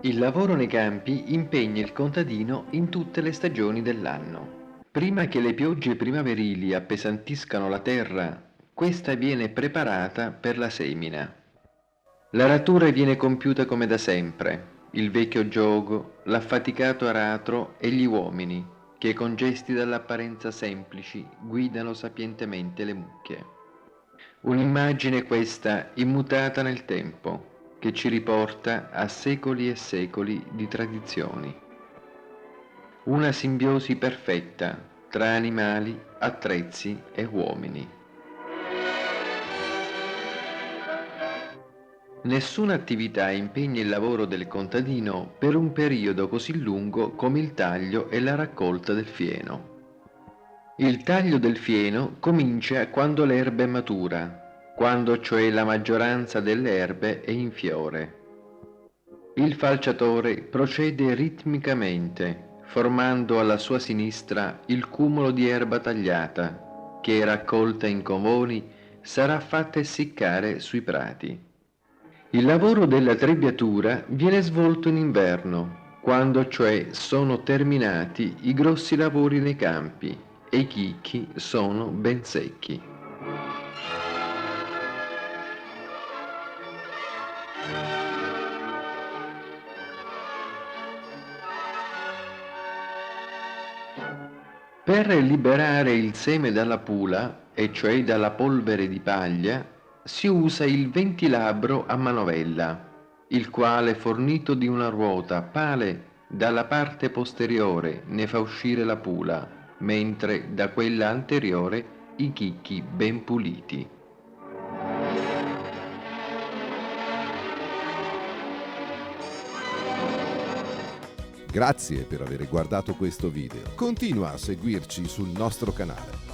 Il lavoro nei campi impegna il contadino in tutte le stagioni dell'anno. Prima che le piogge primaverili appesantiscano la terra, questa viene preparata per la semina. L'aratura viene compiuta come da sempre, il vecchio giogo, l'affaticato aratro e gli uomini, che con gesti dall'apparenza semplici guidano sapientemente le mucche. Un'immagine questa immutata nel tempo, che ci riporta a secoli e secoli di tradizioni. Una simbiosi perfetta tra animali, attrezzi e uomini. Nessuna attività impegna il lavoro del contadino per un periodo così lungo come il taglio e la raccolta del fieno. Il taglio del fieno comincia quando l'erba è matura, quando cioè la maggioranza delle erbe è in fiore. Il falciatore procede ritmicamente, formando alla sua sinistra il cumulo di erba tagliata, che raccolta in covoni sarà fatta essiccare sui prati. Il lavoro della trebbiatura viene svolto in inverno, quando cioè sono terminati i grossi lavori nei campi e i chicchi sono ben secchi. Per liberare il seme dalla pula, e cioè dalla polvere di paglia, si usa il ventilabro a manovella, il quale, fornito di una ruota pale, dalla parte posteriore ne fa uscire la pula, mentre da quella anteriore i chicchi ben puliti. Grazie per aver guardato questo video. Continua a seguirci sul nostro canale.